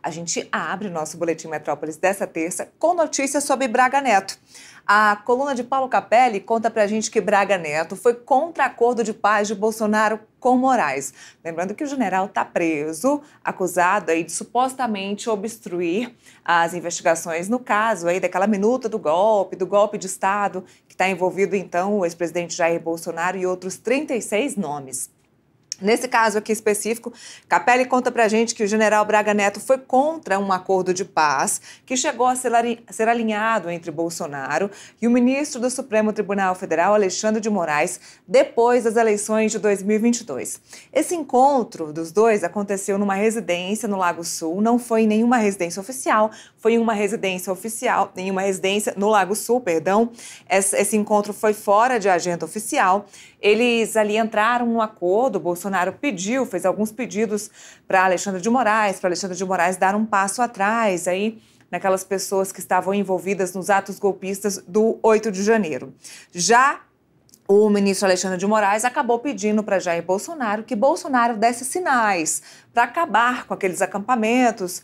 A gente abre o nosso Boletim Metrópolis dessa terça com notícias sobre Braga Neto. A coluna de Paulo Capelli conta pra gente que Braga Neto foi contra acordo de paz de Bolsonaro com Moraes. Lembrando que o general está preso, acusado aí de supostamente obstruir as investigações no caso aí daquela minuta do golpe de Estado, que está envolvido então o ex-presidente Jair Bolsonaro e outros 36 nomes. Nesse caso aqui específico, Capelli conta pra gente que o general Braga Neto foi contra um acordo de paz que chegou a ser alinhado entre Bolsonaro e o ministro do Supremo Tribunal Federal, Alexandre de Moraes, depois das eleições de 2022. Esse encontro dos dois aconteceu numa residência no Lago Sul, não foi em nenhuma residência oficial, foi em uma residência oficial, em uma residência no Lago Sul, perdão. Esse encontro foi fora de agenda oficial. Eles ali entraram no acordo, Bolsonaro fez alguns pedidos para Alexandre de Moraes dar um passo atrás aí naquelas pessoas que estavam envolvidas nos atos golpistas do 8 de janeiro. Já o ministro Alexandre de Moraes acabou pedindo para Jair Bolsonaro que Bolsonaro desse sinais para acabar com aqueles acampamentos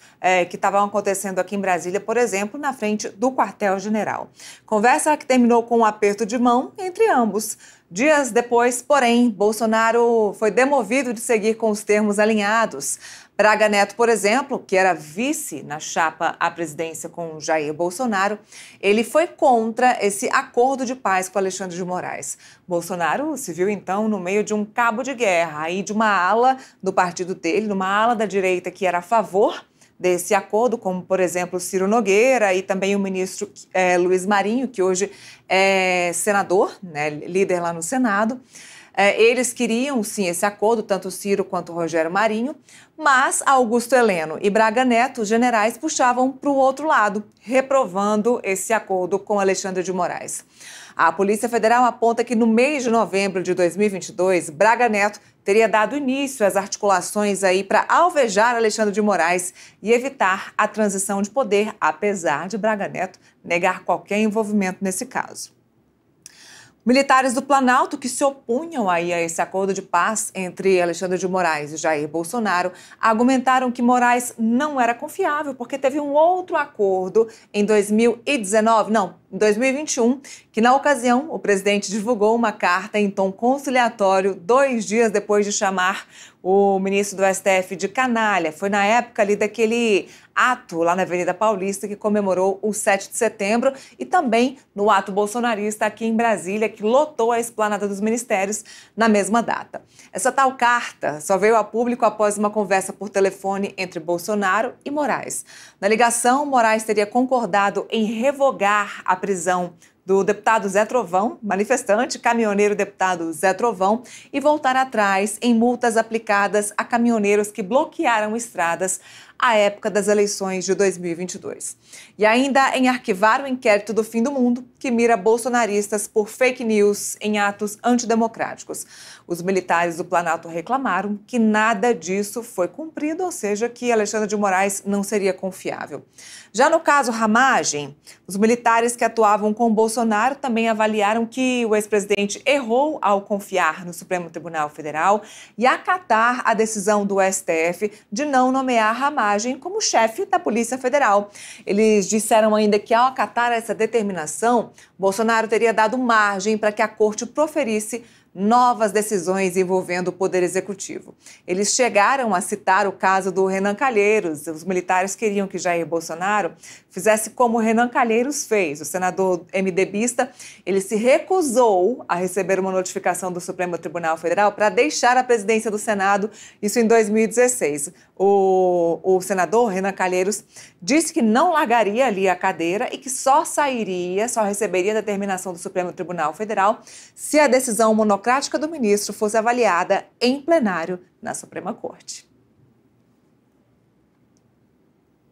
que estavam acontecendo aqui em Brasília, por exemplo, na frente do quartel-general. Conversa que terminou com um aperto de mão entre ambos. Dias depois, porém, Bolsonaro foi demovido de seguir com os termos alinhados. Braga Neto, por exemplo, que era vice na chapa à presidência com Jair Bolsonaro, ele foi contra esse acordo de paz com Alexandre de Moraes. Bolsonaro se viu, então, no meio de um cabo de guerra, aí de uma ala do partido dele, numa ala da direita que era a favor desse acordo, como, por exemplo, Ciro Nogueira e também o ministro Luiz Marinho, que hoje é senador, né, líder lá no Senado. Eles queriam, sim, esse acordo, tanto o Ciro quanto o Rogério Marinho, mas Augusto Heleno e Braga Neto, os generais, puxavam para o outro lado, reprovando esse acordo com Alexandre de Moraes. A Polícia Federal aponta que no mês de novembro de 2022, Braga Neto teria dado início às articulações aí para alvejar Alexandre de Moraes e evitar a transição de poder, apesar de Braga Neto negar qualquer envolvimento nesse caso. Militares do Planalto que se opunham aí a esse acordo de paz entre Alexandre de Moraes e Jair Bolsonaro argumentaram que Moraes não era confiável porque teve um outro acordo em 2021, que na ocasião o presidente divulgou uma carta em tom conciliatório 2 dias depois de chamar o ministro do STF de canalha. Foi na época ali daquele ato lá na Avenida Paulista que comemorou o 7 de setembro e também no ato bolsonarista aqui em Brasília, que lotou a esplanada dos ministérios na mesma data. Essa tal carta só veio a público após uma conversa por telefone entre Bolsonaro e Moraes. Na ligação, Moraes teria concordado em revogar a prisão do deputado Zé Trovão, manifestante, caminhoneiro deputado Zé Trovão, e voltar atrás em multas aplicadas a caminhoneiros que bloquearam estradas à época das eleições de 2022. E ainda em arquivar o inquérito do Fim do Mundo, que mira bolsonaristas por fake news em atos antidemocráticos. Os militares do Planalto reclamaram que nada disso foi cumprido, ou seja, que Alexandre de Moraes não seria confiável. Já no caso Ramagem, os militares que atuavam com Bolsonaro também avaliaram que o ex-presidente errou ao confiar no Supremo Tribunal Federal e acatar a decisão do STF de não nomear Ramagem como chefe da Polícia Federal. Eles disseram ainda que, ao acatar essa determinação, Bolsonaro teria dado margem para que a corte proferisse novas decisões envolvendo o Poder Executivo. Eles chegaram a citar o caso do Renan Calheiros. Os militares queriam que Jair Bolsonaro fizesse como Renan Calheiros fez. O senador MDBista, ele se recusou a receber uma notificação do Supremo Tribunal Federal para deixar a presidência do Senado, isso em 2016. O senador Renan Calheiros disse que não largaria ali a cadeira e que só receberia a determinação do Supremo Tribunal Federal se a decisão monocrática do ministro fosse avaliada em plenário na Suprema Corte.